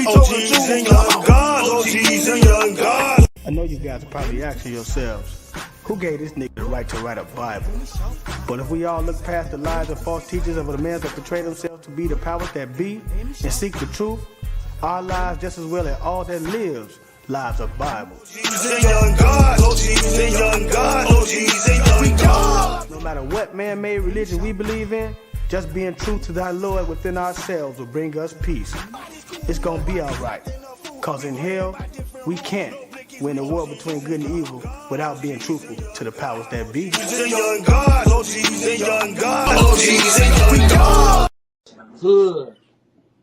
OGs and young gods, OGs and young gods. I know you guys are probably asking yourselves, who gave this nigga the right to write a Bible? But if we all look past the lies and false teachers of the men that portray themselves to be the powers that be and seek the truth, our lives just as well as all that lives, lives of Bible. OGs and young gods, OGs and young gods, OGs and young gods. No matter what man-made religion we believe in, just being true to thy Lord within ourselves will bring us peace. It's gonna be alright, cause in hell, we can't win the war between good and evil without being truthful to the powers that be. OGs and young gods, OGs and young gods, OGs and young gods. Hood,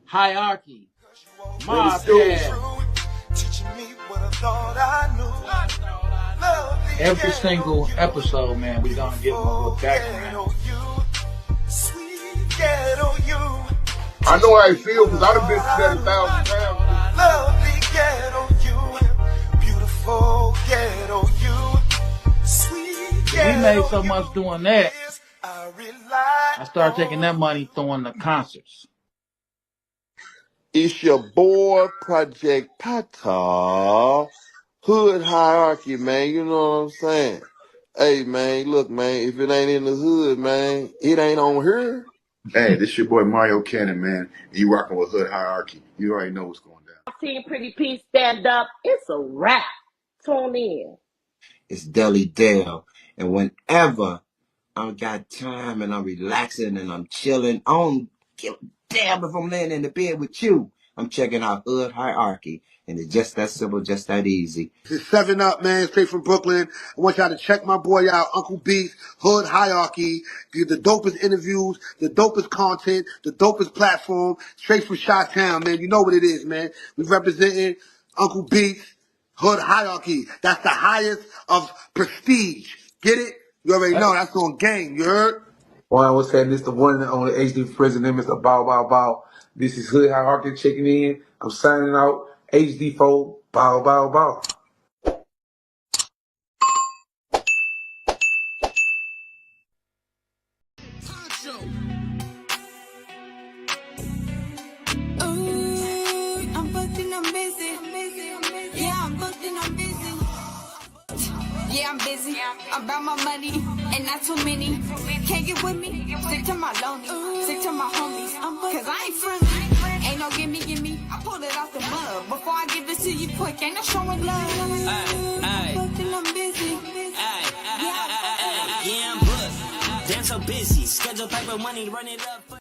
hierarchy, mob pad. Every single episode, man, we gonna give them a little background. I know how I feel because I've been through that 1,000 times. Lovely ghetto you, beautiful ghetto you, sweet ghetto We made so much doing that, I I started taking that money throwing the concerts. It's your boy, Project Pata. Hood hierarchy, man. You know what I'm saying? Hey, man, look, man, if it ain't in the hood, man, it ain't on here. Hey, this your boy Mario Cannon, man. You rocking with Hood Hierarchy. You already know what's going down. Team Pretty P stand up. It's a wrap. Tune in. It's Deli Dale. And whenever I got time and I'm relaxing and I'm chilling, I don't give a damn if I'm laying in the bed with you. I'm checking out Hood Hierarchy. And it's just that simple, just that easy. It's 7 Up, man, straight from Brooklyn. I want y'all to check my boy out, Uncle Beast, Hood Hierarchy. Get the dopest interviews, the dopest content, the dopest platform, straight from Chi-Town, man. You know what it is, man. We representing Uncle Beast, Hood Hierarchy. That's the highest of prestige. Get it? You already know. That's on game. You heard? Well, what's that? This the one and only HD president, Mr. Bow Bow Bow. This is Hood Hierarchy checking in. I'm signing out. HD4, bow, bow, bow. I'm booked and I'm busy. Yeah, I'm booked and I'm busy. Yeah, I'm busy. I'm about my money and not too many. Can't get with me. Stick to my lonely. Stick to my homies. Cause I ain't friendly. Ain't no gimme. I pull it off the mud. Before I give it to you quick, ain't no showing love. I'm booked and I'm busy. Yeah, I'm booked. Damn so busy. Schedule paper money, run it up.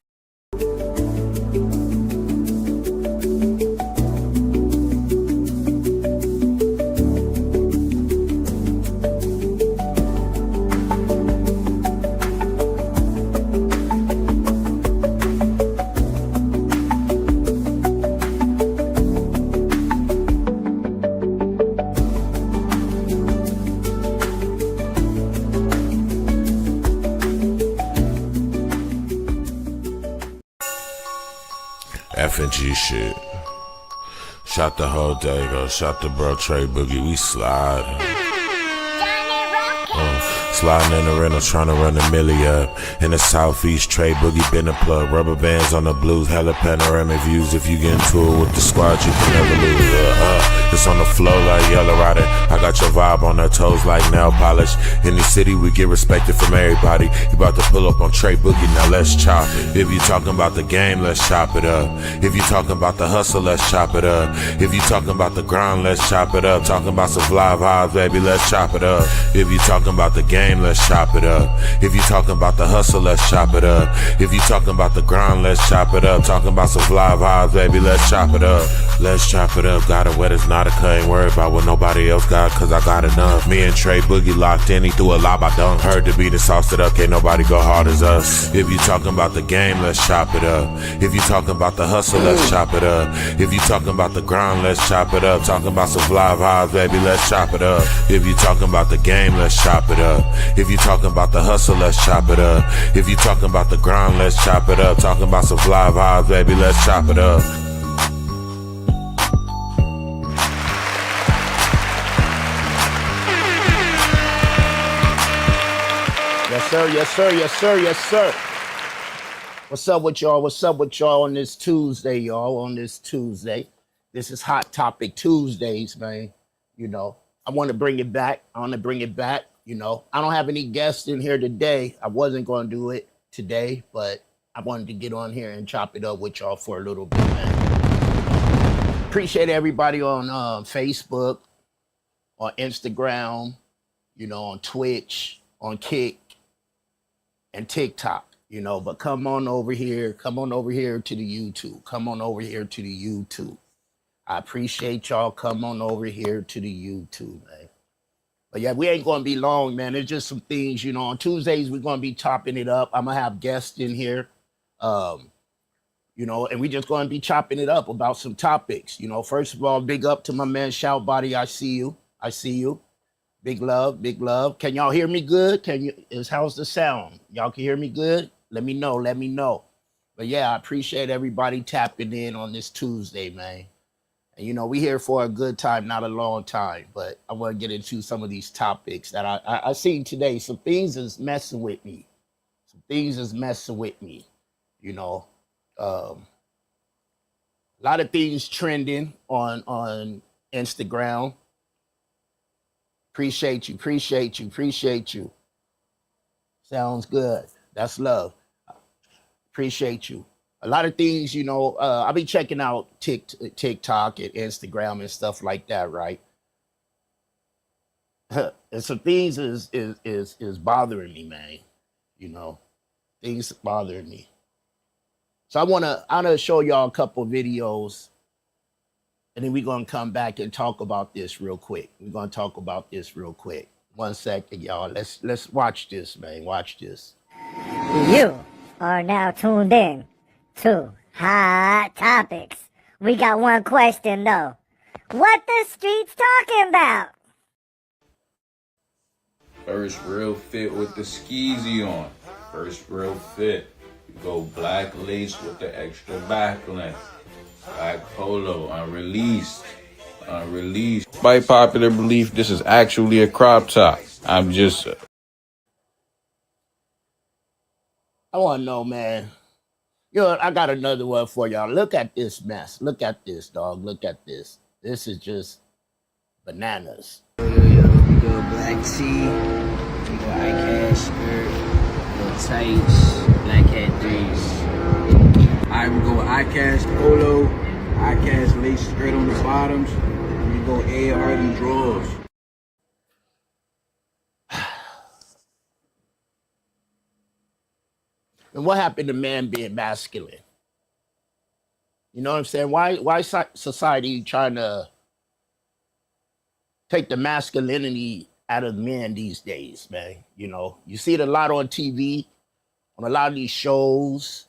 F&G shit. Shot the whole day, go. Shot the bro Trey Boogie. We sliding. Sliding in the rental, trying to run a milli up. In the southeast, Trey Boogie been a plug. Rubber bands on the blues, hella panoramic views. If you get into it with the squad, you can never lose. It's on the flow like Yellow Rider. I got your vibe on her toes like nail polish. In the city, we get respected from everybody. You about to pull up on Trey Boogie, now let's chop it. If you talking about the game, let's chop it up. If you talking about the hustle, let's chop it up. If you talking about the grind, let's chop it up. Talking about some fly vibes, baby, let's chop it up. If you talking about the game, let's chop it up. If you talking about the hustle, let's chop it up. If you talking about the grind, let's chop it up. Talking about some fly vibes, baby, let's chop it up. Let's chop it up. Got it wet, it's not a cut. Ain't worried about what nobody else got, cause I got enough. Me and Trey Boogie locked in, he threw a lob, I dunk. Heard the beat and sauced it up, can't nobody go hard as us. If you talking about the game, let's chop it up. If you talking about the hustle, let's chop it up. If you talking about the grind, let's chop it up. Talking about some fly vibes, baby, let's chop it up. If you talking about the game, let's chop it up. If you talking about the hustle, let's chop it up. If you talking about the grind, let's chop it up. Talking about some fly vibes, baby, let's chop it up. Yes, sir. Yes, sir. Yes, sir. Yes, sir. What's up with y'all? What's up with y'all on this Tuesday, y'all? On this Tuesday. This is Hot Topic Tuesdays, man. You know, I want to bring it back. I want to bring it back. You know, I don't have any guests in here today. I wasn't going to do it today, but I wanted to get on here and chop it up with y'all for a little bit, man. Appreciate everybody on Facebook, on Instagram, you know, on Twitch, on Kick, and TikTok, you know, but come on over here to the YouTube. Come on over here to the YouTube. I appreciate y'all. Come on over here to the YouTube, man. But yeah, we ain't going to be long, man. There's just some things, you know, on Tuesdays, we're going to be chopping it up. I'm going to have guests in here, you know, and we just going to be chopping it up about some topics. You know, first of all, big up to my man, Shout Body. I see you. I see you. Big love, big love. Can y'all hear me good? How's the sound? Y'all can hear me good? Let me know, let me know. But yeah, I appreciate everybody tapping in on this Tuesday, man. And you know, we here for a good time, not a long time. But I want to get into some of these topics that I seen today. Some things is messing with me. You know, a lot of things trending on Instagram. Appreciate you. Sounds good. That's love. Appreciate you. A lot of things, you know, I'll be checking out TikTok and Instagram and stuff like that, right? And some things is bothering me, man. You know, things bothering me. So I wanna show y'all a couple videos. And then we're going to come back and talk about this real quick. 1 second, y'all. Let's watch this, man. Watch this. You are now tuned in to Hot Topics. We got one question, though. What the streets talking about? First real fit with the skeezy on. First real fit. You go black lace with the extra back length. Black polo, unreleased. By popular belief, this is actually a crop top. I want to know, man. You know, I got another one for y'all. Look at this mess. Look at this, dog. Look at this. This is just bananas. We go black tee, we go eye skirt, we go tights, black hat threes. I would go eye-cast polo, eye-cast lace skirt on the bottoms, and you go A.R.D. drawers. And what happened to man being masculine? You know what I'm saying? Why society trying to take the masculinity out of men these days, man? You know, you see it a lot on TV, on a lot of these shows.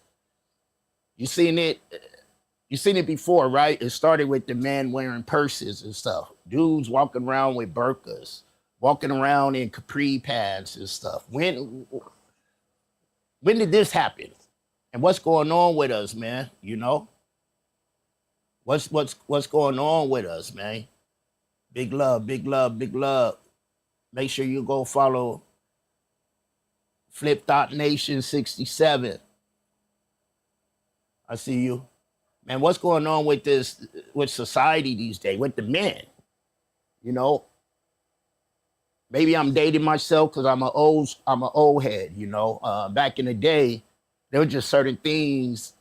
You seen it before, right? It started with the man wearing purses and stuff. Dudes walking around with burqas, walking around in capri pants and stuff. When did this happen? And what's going on with us, man? You know? What's going on with us, man? Big love, big love, big love. Make sure you go follow Flip Thought Nation 67. I see you. Man, what's going on with this, with society these days, with the men? You know? Maybe I'm dating myself because I'm an old head, you know. Back in the day, there were just certain things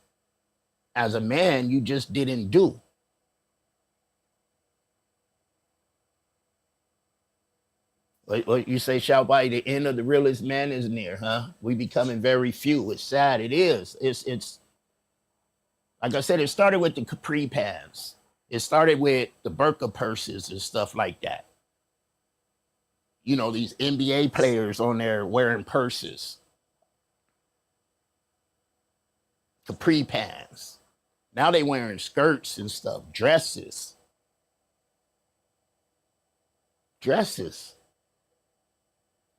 as a man you just didn't do. What you say, Shout by the end of the realest man is near, huh? We becoming very few. It's sad. It is. It's like I said, it started with the capri pants. It started with the burqa purses and stuff like that. You know, these NBA players on there wearing purses. Capri pants. Now they wearing skirts and stuff, dresses.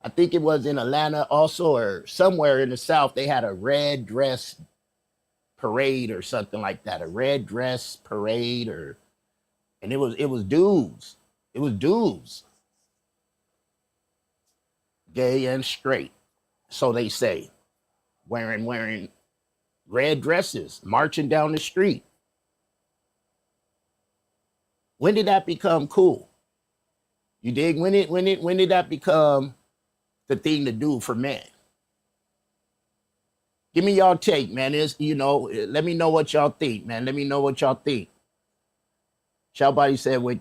I think it was in Atlanta also, or somewhere in the South, they had a red dress parade or something like that. A red dress parade, and it was dudes. It was dudes. Gay and straight, so they say, wearing red dresses, marching down the street. When did that become cool? You dig? When did that become the thing to do for men? Give me y'all take, man. Let me know what y'all think, man. Let me know what y'all think. Somebody said when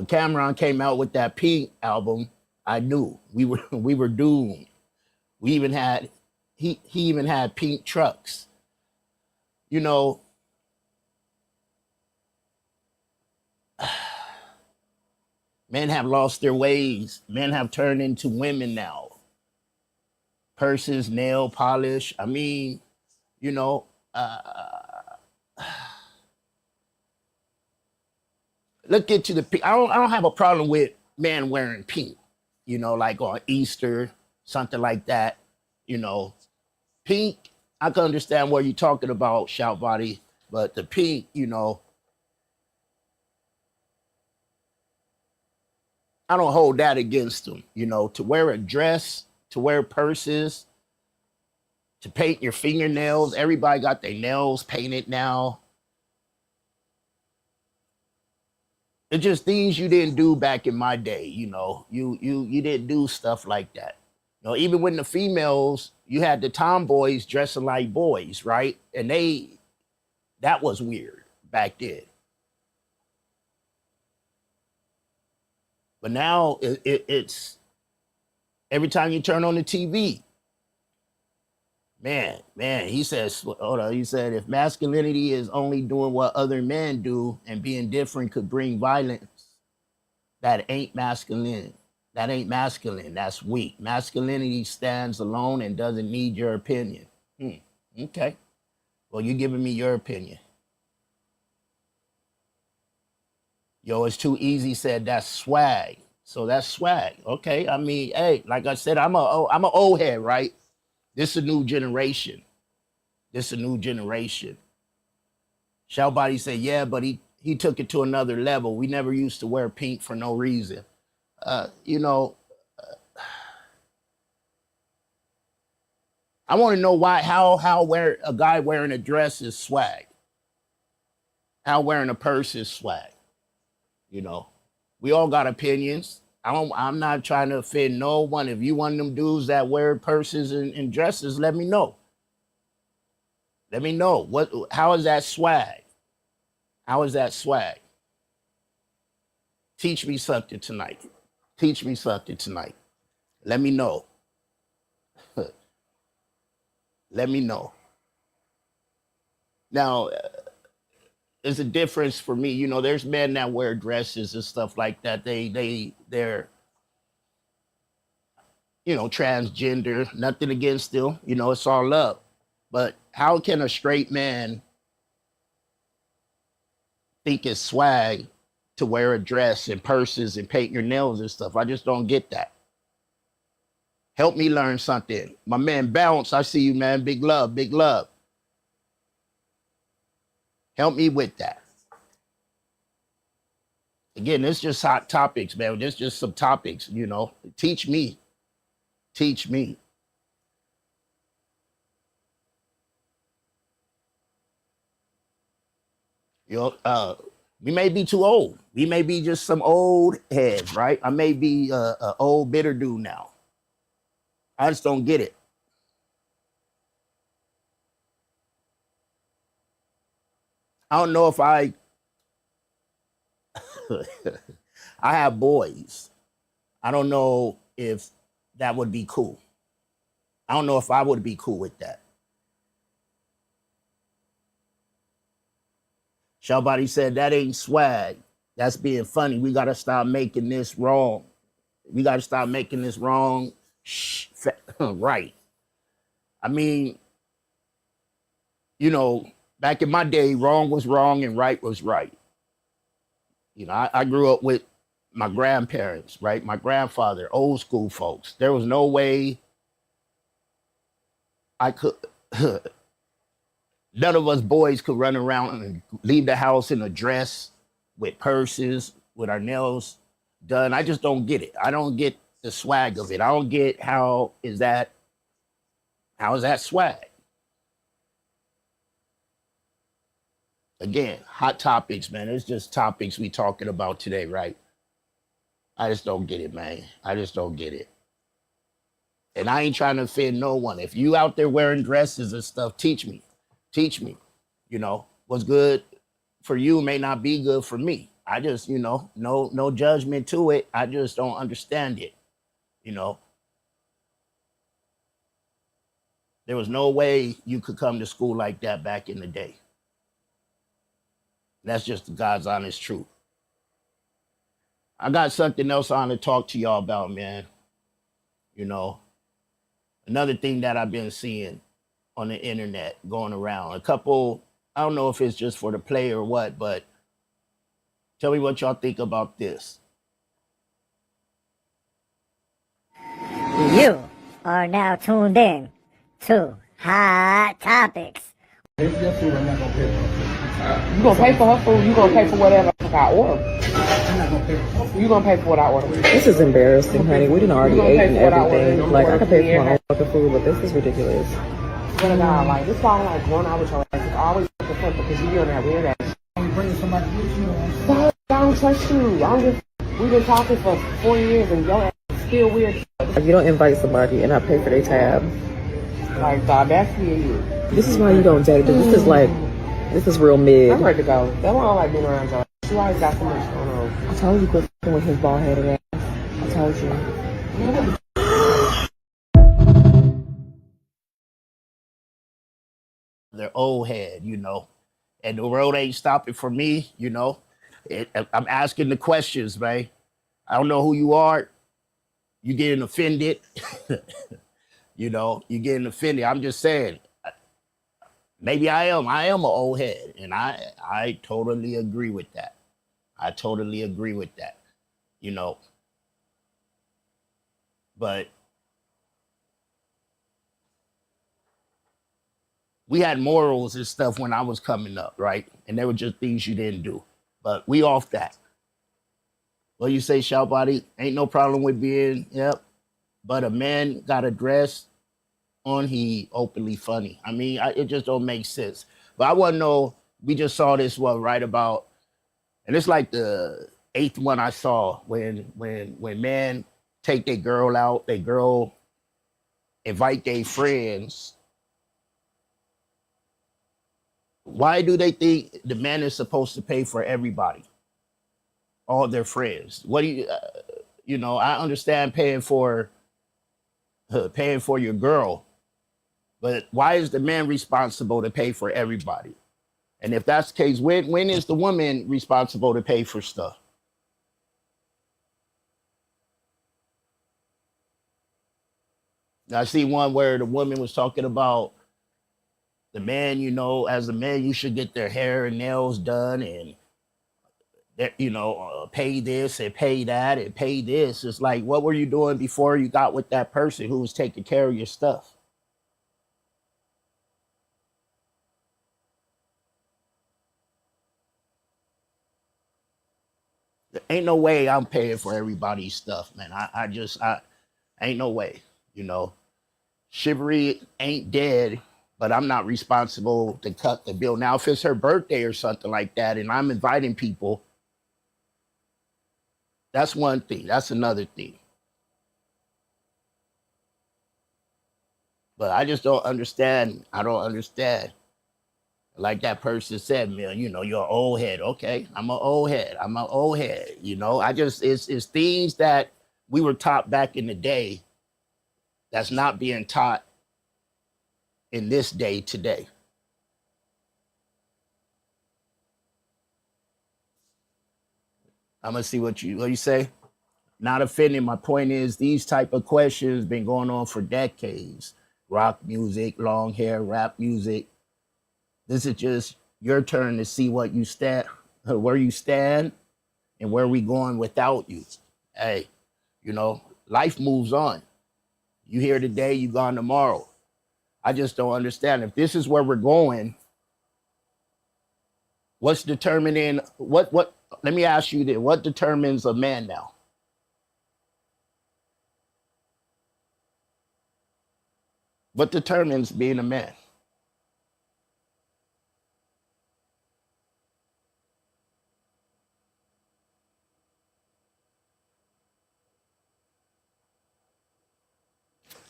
Cameron came out with that Pink album, I knew we were doomed. We even had he even had pink trucks. You know, men have lost their ways. Men have turned into women now. Purses, nail polish. I mean, you know, let's get to the pink. I don't have a problem with men wearing pink, you know, like on Easter, something like that. You know, pink, I can understand what you're talking about, Shout Body, but the pink, you know, I don't hold that against them. You know, to wear a dress, to wear purses, to paint your fingernails. Everybody got their nails painted now. It's just things you didn't do back in my day. You know, you didn't do stuff like that. You know, even when the females, you had the tomboys dressing like boys, right? And that was weird back then. But now it's every time you turn on the TV, man, he says, hold on, he said, if masculinity is only doing what other men do and being different could bring violence, that ain't masculine. That ain't masculine. That's weak. Masculinity stands alone and doesn't need your opinion. Okay. Well, you're giving me your opinion. Yo, it's too easy said that's swag. So that's swag. Okay. I mean, hey, like I said, I'm an old head, right? This is a new generation. Shellbody said, yeah, but he took it to another level. We never used to wear pink for no reason. You know, I want to know how wear a guy wearing a dress is swag. How wearing a purse is swag. You know, we all got opinions. I'm not trying to offend no one. If you one of them dudes that wear purses and dresses, let me know. Let me know. How is that swag? How is that swag? Teach me something tonight. Teach me something tonight. Let me know. Let me know. Now, there's a difference for me. You know, there's men that wear dresses and stuff like that. They're, you know, transgender. Nothing against them. You know, it's all love. But how can a straight man think it's swag to wear a dress and purses and paint your nails and stuff? I just don't get that. Help me learn something. My man Bounce, I see you, man. Big love, big love. Help me with that. Again, it's just hot topics, man. There's just some topics, you know. Teach me. Teach me. You know, we may be too old. We may be just some old heads, right? I may be a old bitter dude now. I just don't get it. I don't know if I have boys. I don't know if that would be cool. I don't know if I would be cool with that. Somebody said that ain't swag. That's being funny. We got to stop making this wrong. We got to stop making this wrong. Right. I mean, you know, back in my day, wrong was wrong and right was right. You know, I grew up with my grandparents, right? My grandfather, old school folks. There was no way I could, none of us boys could run around and leave the house in a dress with purses, with our nails done. I just don't get it. I don't get the swag of it. I don't get how is that swag? Again, hot topics, man. It's just topics we talking about today, right? I just don't get it, man. I just don't get it. And I ain't trying to offend no one. If you out there wearing dresses and stuff, teach me. Teach me. You know, what's good for you may not be good for me. I just, you know, no judgment to it. I just don't understand it. You know, there was no way you could come to school like that back in the day. That's just God's honest truth. I got something else I want to talk to y'all about, man. You know, another thing that I've been seeing on the internet going around. A couple, I don't know if it's just for the play or what, but tell me what y'all think about this. You are now tuned in to Hot Topics. You gonna pay for her food, you gonna pay for whatever I order. You gonna pay for what I order. This is embarrassing, honey. We done already ate and everything. Like, I could pay for my own fucking food, but this is ridiculous. But like, this why I like going out with your ass. It's always looking for because you be on that weird ass. You bringing somebody with you on? I don't trust you. We've been talking for 4 years and your ass is still weird. If you don't invite somebody and I pay for their tab. Like, the audacity of you. This is why you don't date. This is like, this is real mid. I'm ready to go. That's why I don't like being around y'all. You always got so much going on. I told you quit f***ing with his bald-headed ass. I told you. They're old head, you know, and the road ain't stopping for me, you know. I'm asking the questions, man. I don't know who you are. You getting offended. You know, you getting offended. I'm just saying, maybe I am an old head, and I totally agree with that. I totally agree with that, you know. But we had morals and stuff when I was coming up, right? And there were just things you didn't do. But we off that. What you say, shout body? Ain't no problem with being, yep. But a man got a dress on, he openly funny. I mean, it just don't make sense. But I want to know, we just saw this one right about, and it's like the 8th one I saw when men take their girl out, their girl invite their friends. Why do they think the man is supposed to pay for everybody, all their friends? What do you, you know? I understand paying for your girl, but why is the man responsible to pay for everybody? And if that's the case, when is the woman responsible to pay for stuff? I see one where the woman was talking about the man, you know, as a man, you should get their hair and nails done and, you know, pay this and pay that and pay this. It's like, what were you doing before you got with that person who was taking care of your stuff? There ain't no way I'm paying for everybody's stuff, man. I ain't no way, you know. Chivalry ain't dead, but I'm not responsible to cut the bill. Now, if it's her birthday or something like that, and I'm inviting people, that's one thing. That's another thing. But I just don't understand. I don't understand. Like that person said, man, you know, you're an old head. Okay, I'm an old head. I'm an old head. You know, it's things that we were taught back in the day that's not being taught in this day today. I'm gonna see what you say. Not offending. My point is, these type of questions been going on for decades. Rock music, long hair, rap music. This is just your turn to see what you stand, where you stand, and where we going without you. Hey, you know, life moves on. You here today, you gone tomorrow. I just don't understand. If this is where we're going, what's determining, what, let me ask you this, what determines a man now? What determines being a man?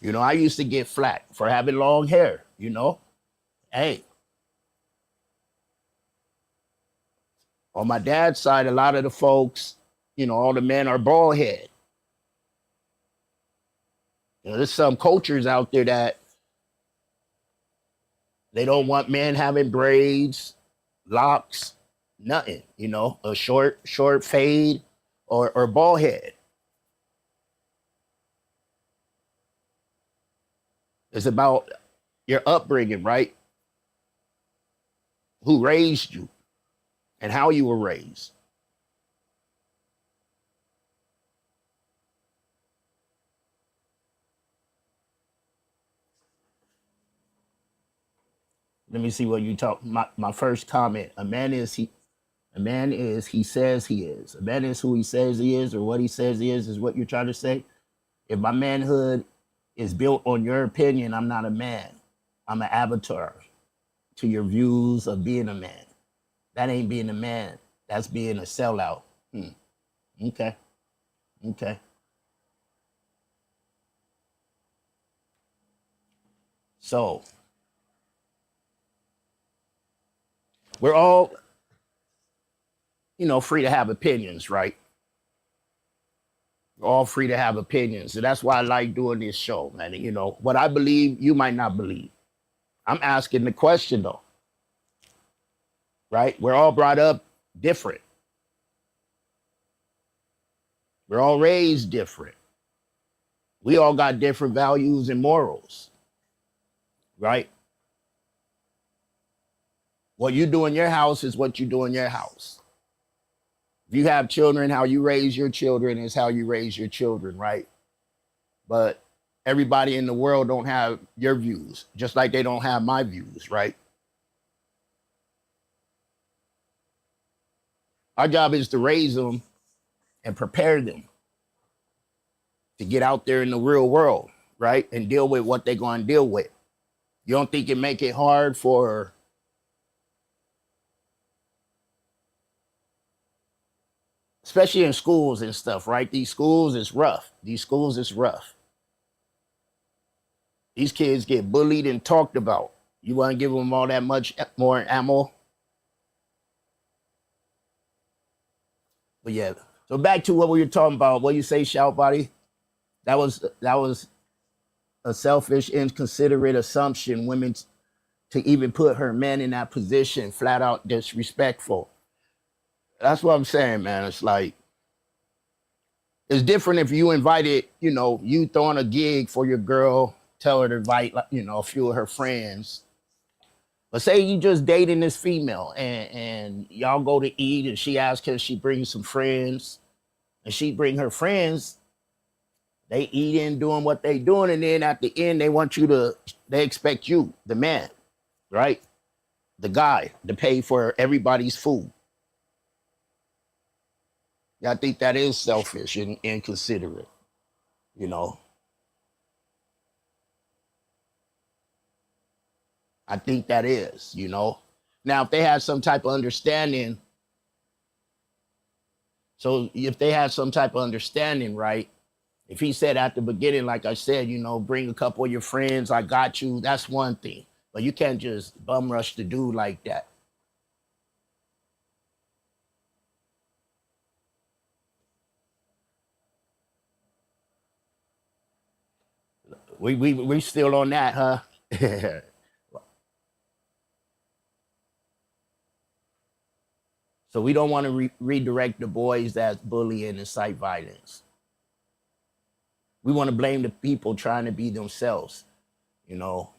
You know, I used to get flack for having long hair, you know. Hey, on my dad's side, a lot of the folks, you know, all the men are bald head. You know, there's some cultures out there that they don't want men having braids, locks, nothing, you know, a short fade or bald head. It's about your upbringing, right? Who raised you and how you were raised. Let me see what you talk. My first comment. A man is he says he is. A man is who he says he is, or what he says he is what you're trying to say. If my manhood is built on your opinion, I'm not a man. I'm an avatar to your views of being a man. That ain't being a man. That's being a sellout. Okay. Okay. So we're all, you know, free to have opinions, right? We're all free to have opinions. And that's why I like doing this show, man. You know, what I believe, you might not believe. I'm asking the question, though. Right? We're all brought up different. We're all raised different. We all got different values and morals. Right? What you do in your house is what you do in your house. If you have children, how you raise your children is how you raise your children, right? But everybody in the world don't have your views, just like they don't have my views, right? Our job is to raise them and prepare them to get out there in the real world, right? And deal with what they're going to deal with. You don't think it make it hard for especially in schools and stuff, right? These schools is rough. These kids get bullied and talked about. You want to give them all that much more ammo? But yeah, so back to what we were talking about. What you say, Shout Body? That was a selfish, inconsiderate assumption. Women to even put her men in that position, flat out disrespectful. That's what I'm saying, man. It's like, it's different if you invited, you know, you throwing a gig for your girl, tell her to invite, you know, a few of her friends. But say you just dating this female and y'all go to eat and she asks her, she brings some friends and she bring her friends, they eating, doing what they doing. And then at the end, they expect you, the man, right? The guy to pay for everybody's food. I think that is selfish and inconsiderate, you know. I think that is, you know. Now, if they had some type of understanding, right, if he said at the beginning, like I said, you know, bring a couple of your friends, I got you, that's one thing. But you can't just bum rush the dude like that. We still on that, huh? So we don't want to redirect the boys that's bullying and incite violence. We want to blame the people trying to be themselves, you know,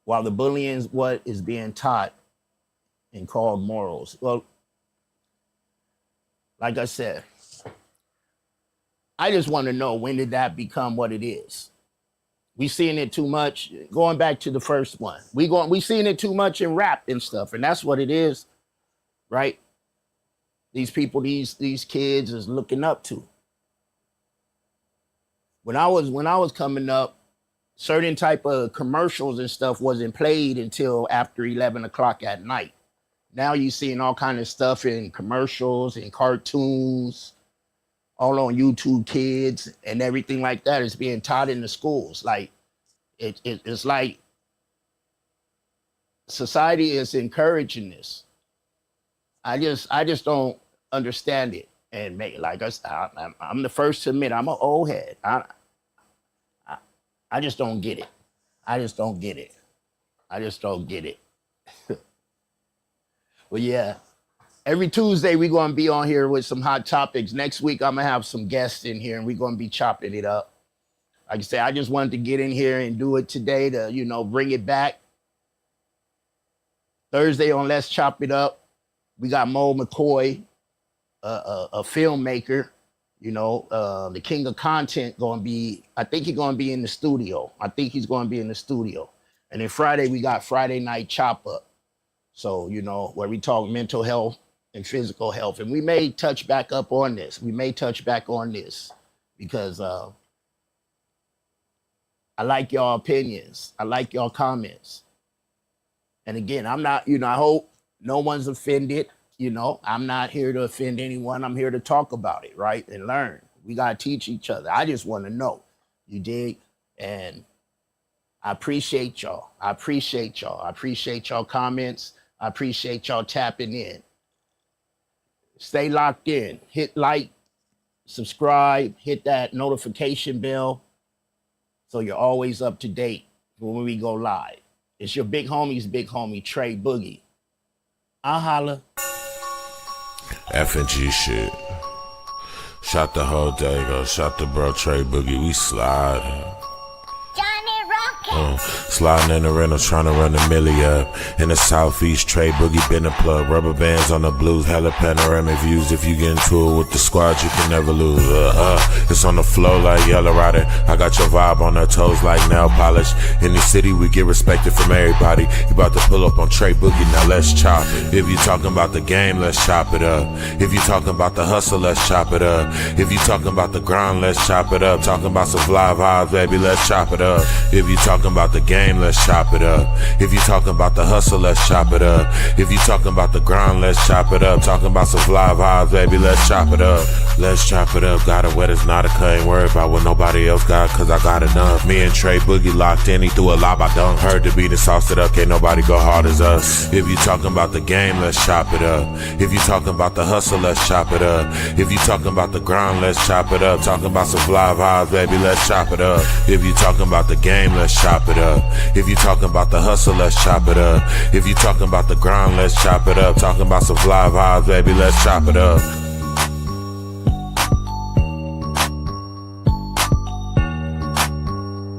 while the bullying is what is being taught and called morals. Well, like I said, I just want to know, when did that become what it is? We seeing it too much. Going back to the first one, we seeing it too much in rap and stuff, and that's what it is, right? These people, these kids is looking up to. When I was coming up, certain type of commercials and stuff wasn't played until after 11 o'clock at night. Now you're seeing all kind of stuff in commercials and cartoons, all on YouTube Kids and everything like that is being taught in the schools. Like, It's like society is encouraging this. I just don't understand it. And like I'm the first to admit I'm an old head. I just don't get it. I just don't get it. I just don't get it. Well, yeah. Every Tuesday we're gonna be on here with some hot topics. Next week I'm gonna have some guests in here and we're gonna be chopping it up. Like I said, I just wanted to get in here and do it today to, you know, bring it back. Thursday on Let's Chop It Up, we got Mo McCoy, a filmmaker, you know, the king of content gonna be, I think he's gonna be in the studio. And then Friday, we got Friday Night Chop Up. So, you know, where we talk mental health and physical health. And we may touch back up on this. Because I like y'all opinions. I like y'all comments. And again, I'm not, you know, I hope no one's offended. You know, I'm not here to offend anyone. I'm here to talk about it, right? And learn. We got to teach each other. I just want to know. You dig? And I appreciate y'all. I appreciate y'all comments. I appreciate y'all tapping in. Stay locked in. Hit like, subscribe, hit that notification bell so you're always up to date when we go live. It's your big homie, Trey Boogie. I'll holla. F&G shit. Shot the whole day, go. Shot the bro Trey Boogie. We slide. Sliding in the rental, trying to run the milli up. In the southeast, Trey Boogie been a plug. Rubber bands on the blues, hella panoramic views. If you get into it with the squad, you can never lose. It's on the flow like Yellow Rider. I got your vibe on her toes like nail polish. In the city, we get respected from everybody. You about to pull up on Trey Boogie, now let's chop it. If you talking about the game, let's chop it up. If you talking about the hustle, let's chop it up. If you talking about the grind, let's chop it up. Talking about some fly vibes, baby, let's chop it up. If you talking about the game, let's chop it up. If you talking about the hustle, let's chop it up. If you talking about the grind, let's chop it up. Talking about some fly vibes, baby, let's chop it up. Let's chop it up. Got it wet, it's not a cut. Ain't worried about what nobody else got, cause I got enough. Me and Trey Boogie locked in, he threw a lob, I dunk. Heard the beat and sauced it up, can't nobody go hard as us. If you talking about the game, let's chop it up. If you talking about the hustle, let's chop it up. If you talking about the grind, let's chop it up. Talking about some fly vibes, baby, let's chop it up. If you talking about the game, let's chop it up. If you talking about the hustle, let's chop it up. If you talking about the grind, let's chop it up. Talking about some fly vibes, baby, let's chop it up.